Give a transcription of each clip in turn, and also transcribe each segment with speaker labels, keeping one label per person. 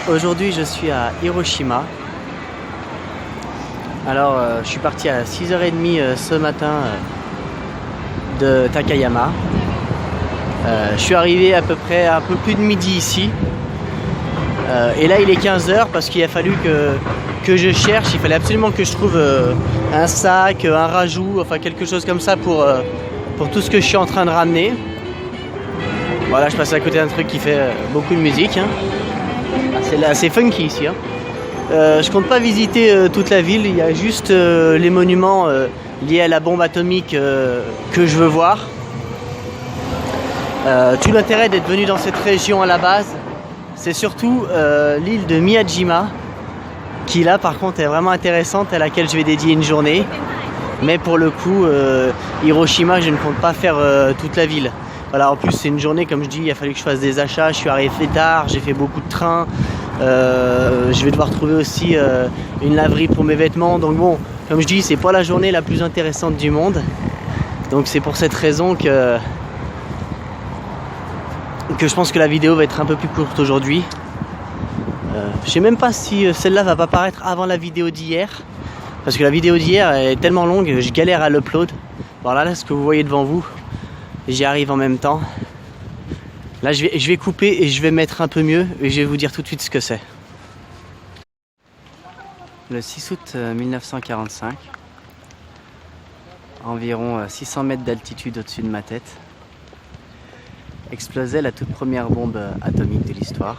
Speaker 1: Aujourd'hui je suis à Hiroshima. Alors je suis parti à 6h30 ce matin de Takayama. Je suis arrivé à peu près un peu plus de midi ici. Et là il est 15h parce qu'il a fallu que je cherche, il fallait absolument que je trouve un sac, un rajout, enfin quelque chose comme ça pour tout ce que je suis en train de ramener. Voilà, je passe à côté d'un truc qui fait beaucoup de musique. Hein. C'est assez funky ici. Hein. Je compte pas visiter toute la ville, il y a juste les monuments liés à la bombe atomique que je veux voir. Tout l'intérêt d'être venu dans cette région à la base, c'est surtout l'île de Miyajima, qui là par contre est vraiment intéressante, à laquelle je vais dédier une journée. Mais pour le coup, Hiroshima, je ne compte pas faire toute la ville. Voilà, en plus c'est une journée, comme je dis, il a fallu que je fasse des achats, je suis arrivé tard, j'ai fait beaucoup de trains. Je vais devoir trouver aussi une laverie pour mes vêtements. Donc bon, comme je dis, c'est pas la journée la plus intéressante du monde. Donc c'est pour cette raison que je pense que la vidéo va être un peu plus courte aujourd'hui. Je sais même pas si celle-là va pas paraître avant la vidéo d'hier. Parce que la vidéo d'hier est tellement longue, je galère à l'upload. Voilà, là, ce que vous voyez devant vous, j'y arrive en même temps. Là je vais couper et je vais mettre un peu mieux et je vais vous dire tout de suite ce que c'est. Le 6 août 1945, environ 600 mètres d'altitude au-dessus de ma tête, explosait la toute première bombe atomique de l'histoire.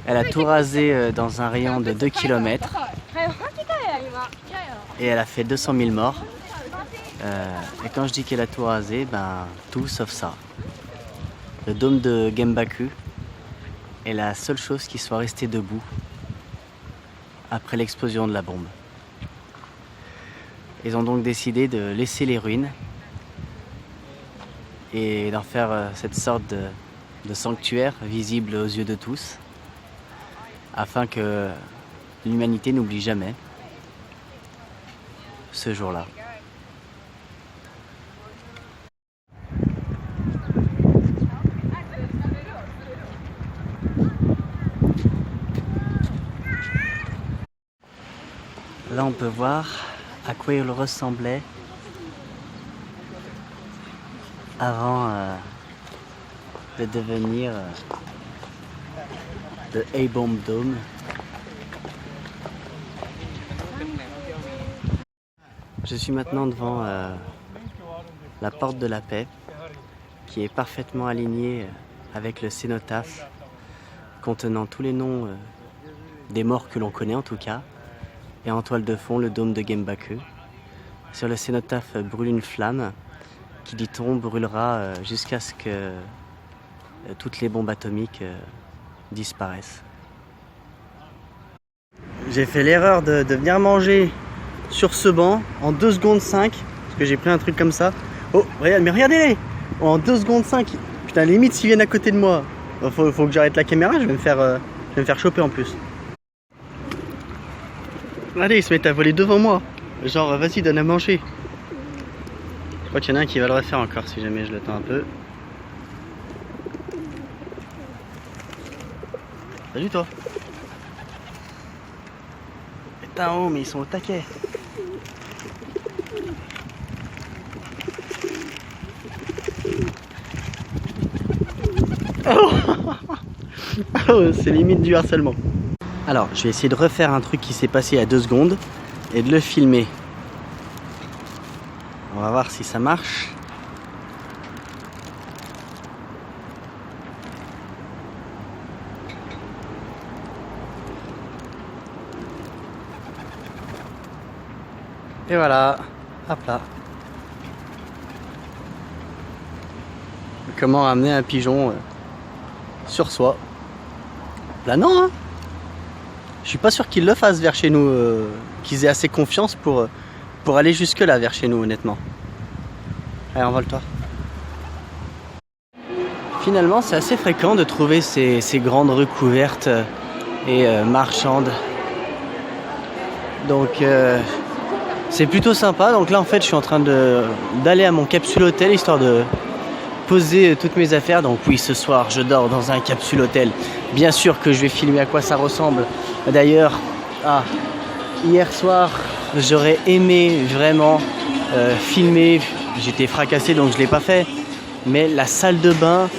Speaker 1: Elle a tout rasé dans un rayon de 2 km et elle a fait 200 000 morts. Et quand je dis qu'elle a tout rasé, ben tout sauf ça. Le dôme de Genbaku est la seule chose qui soit restée debout après l'explosion de la bombe. Ils ont donc décidé de laisser les ruines et d'en faire cette sorte de sanctuaire visible aux yeux de tous, afin que l'humanité n'oublie jamais ce jour-là. Là on peut voir à quoi il ressemblait avant de devenir le A-Bomb Dome. Je suis maintenant devant la porte de la paix, qui est parfaitement alignée avec le cénotaphe contenant tous les noms des morts que l'on connaît en tout cas. Et en toile de fond, le dôme de Genbaku. Sur le cénotaphe brûle une flamme qui, dit-on, brûlera jusqu'à ce que toutes les bombes atomiques disparaissent. J'ai fait l'erreur de venir manger sur ce banc en 2 secondes 5, parce que j'ai pris un truc comme ça. Oh, mais regardez-les! En 2 secondes 5, putain, limite s'ils viennent à côté de moi. Faut que j'arrête la caméra, je vais me faire choper en plus. Allez, ils se mettent à voler devant moi. Genre, vas-y, donne à manger. Je crois qu'il y en a un qui va le refaire encore si jamais je le tends un peu. Salut toi. Putain, oh, mais ils sont au taquet. Oh, oh, c'est limite du harcèlement. Alors, je vais essayer de refaire un truc qui s'est passé il y a 2 secondes et de le filmer. On va voir si ça marche. Et voilà, hop là. Comment ramener un pigeon sur soi. Planant, hein. Je suis pas sûr qu'ils le fassent vers chez nous, qu'ils aient assez confiance pour aller jusque là vers chez nous, honnêtement. Allez, envole-toi. Finalement, c'est assez fréquent de trouver ces grandes rues couvertes et marchandes. Donc c'est plutôt sympa. Donc là en fait je suis en train d'aller à mon capsule hôtel, histoire de poser toutes mes affaires. Donc oui, ce soir je dors dans un capsule hôtel. Bien sûr que je vais filmer à quoi ça ressemble. D'ailleurs, hier soir j'aurais aimé vraiment filmer. J'étais fracassé donc je ne l'ai pas fait. Mais la salle de bain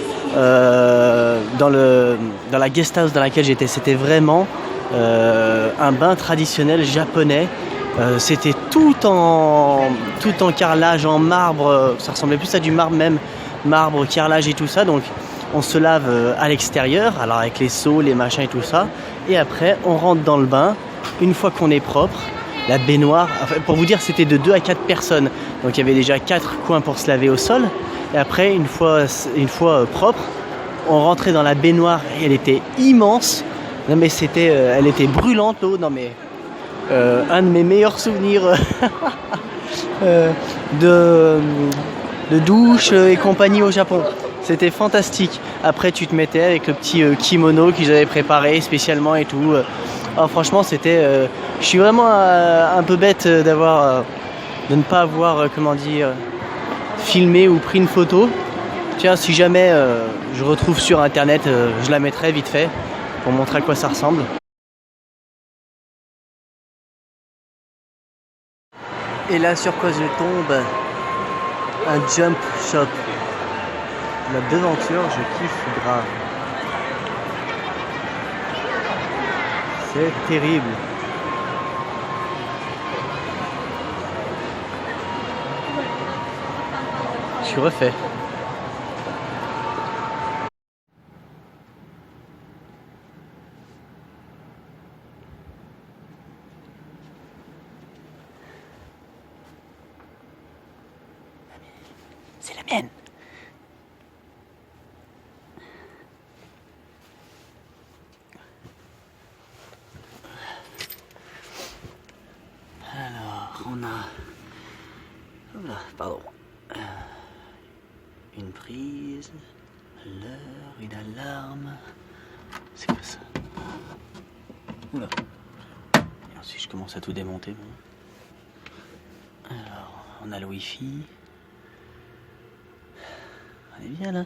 Speaker 1: dans la guest house dans laquelle j'étais, c'était vraiment un bain traditionnel japonais. C'était tout en carrelage, en marbre. Ça ressemblait plus à du marbre même. Marbre, carrelage et tout ça. Donc on se lave à l'extérieur, alors avec les seaux, les machins et tout ça. Et après on rentre dans le bain. Une fois qu'on est propre, la baignoire, enfin, pour vous dire, c'était de 2 à 4 personnes. Donc il y avait déjà 4 coins pour se laver au sol. Et après, une fois propre, on rentrait dans la baignoire et elle était immense. Non mais elle était brûlante l'eau. Non mais un de mes meilleurs souvenirs de douche et compagnie au Japon. C'était fantastique. Après, tu te mettais avec le petit kimono qu'ils avaient préparé spécialement et tout. Franchement, c'était. Je suis vraiment un peu bête de ne pas avoir, filmé ou pris une photo. Tiens, si jamais je retrouve sur internet, je la mettrai vite fait pour montrer à quoi ça ressemble. Et là, sur quoi je tombe? Un jump shop. La devanture, je kiffe grave. C'est terrible. Je suis refait. C'est la mienne. Alors, on a... Oula, pardon. Une prise, l'heure, une alarme. C'est quoi ça? Oula. Et ensuite, je commence à tout démonter. Bon. Alors, on a le Wi-Fi. On est bien là.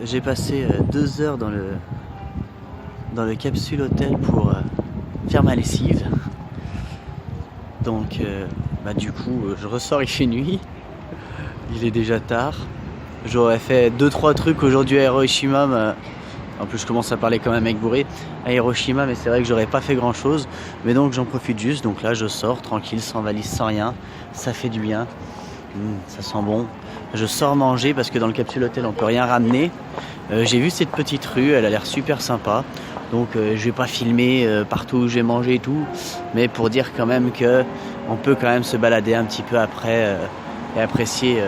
Speaker 1: J'ai passé 2 heures dans le capsule hôtel pour faire ma lessive. Donc du coup je ressors, il fait nuit. Il est déjà tard. J'aurais fait 2-3 trucs aujourd'hui à Hiroshima. En plus je commence à parler comme un mec bourré à Hiroshima, mais c'est vrai que j'aurais pas fait grand chose. Mais donc j'en profite juste. Donc là je sors tranquille, sans valise, sans rien. Ça fait du bien. Ça sent bon. Je sors manger parce que dans le capsule hôtel on peut rien ramener. J'ai vu cette petite rue, elle a l'air super sympa. Donc je vais pas filmer partout où j'ai mangé et tout, mais pour dire quand même que on peut quand même se balader un petit peu après et apprécier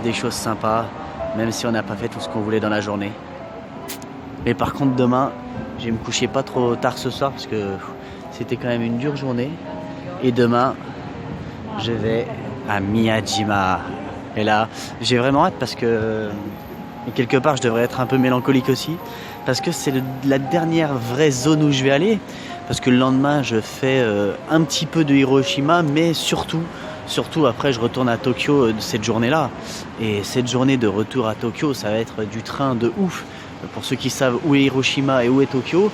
Speaker 1: des choses sympas, même si on n'a pas fait tout ce qu'on voulait dans la journée. Mais par contre demain, je vais me coucher pas trop tard ce soir parce que c'était quand même une dure journée. Et demain, je vais à Miyajima. Et là, j'ai vraiment hâte parce que quelque part, je devrais être un peu mélancolique aussi. Parce que c'est la dernière vraie zone où je vais aller. Parce que le lendemain, je fais un petit peu de Hiroshima, mais surtout après, je retourne à Tokyo cette journée-là. Et cette journée de retour à Tokyo, ça va être du train de ouf. Pour ceux qui savent où est Hiroshima et où est Tokyo,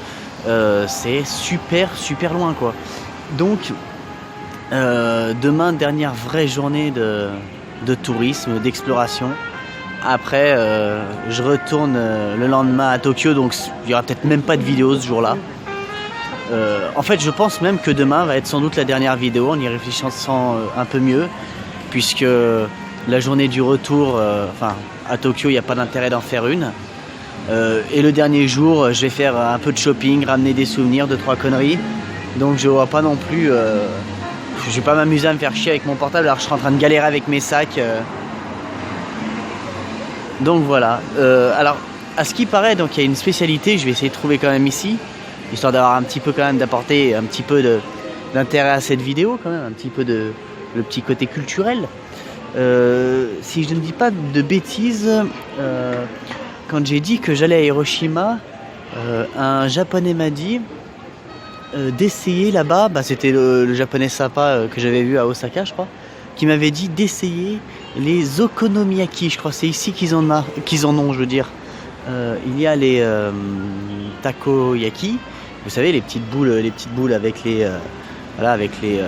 Speaker 1: c'est super loin, quoi. Donc, demain, dernière vraie journée de tourisme, d'exploration. Après, je retourne le lendemain à Tokyo, donc il n'y aura peut-être même pas de vidéo ce jour-là. En fait, je pense même que demain va être sans doute la dernière vidéo, en y réfléchissant un peu mieux, puisque la journée du retour, à Tokyo, il n'y a pas d'intérêt d'en faire une. Et le dernier jour, je vais faire un peu de shopping, ramener des souvenirs, 2-3 conneries. Donc je ne vois pas non plus... je ne vais pas m'amuser à me faire chier avec mon portable, alors je serai en train de galérer avec mes sacs. Donc voilà. Alors, à ce qui paraît, donc il y a une spécialité, je vais essayer de trouver quand même ici, histoire d'avoir un petit peu quand même, d'apporter un petit peu d'intérêt à cette vidéo quand même, un petit peu le petit côté culturel. Si je ne dis pas de bêtises, quand j'ai dit que j'allais à Hiroshima, un japonais m'a dit d'essayer là-bas, bah, c'était le japonais sympa que j'avais vu à Osaka, je crois, qui m'avait dit d'essayer les okonomiyaki. Je crois que c'est ici qu'ils en ont, je veux dire. Il y a les takoyaki, vous savez, les petites boules avec les voilà, avec les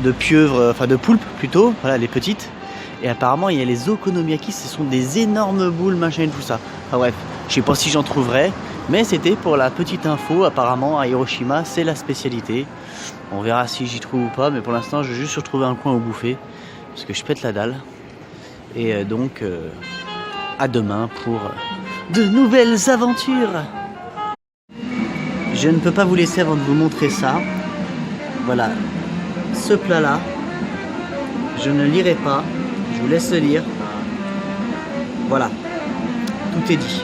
Speaker 1: de pieuvre, enfin de poulpe plutôt, voilà, les petites. Et apparemment il y a les okonomiyaki, ce sont des énormes boules, machin et tout ça. Enfin bref, je sais pas si j'en trouverai, mais c'était pour la petite info. Apparemment à Hiroshima c'est la spécialité. On verra si j'y trouve ou pas, mais pour l'instant je vais juste retrouver un coin au bouffer parce que je pète la dalle. Et donc à demain pour de nouvelles aventures. Je ne peux pas vous laisser avant de vous montrer ça. Voilà, ce plat là, je ne lirai pas, je vous laisse le lire. Voilà, tout est dit.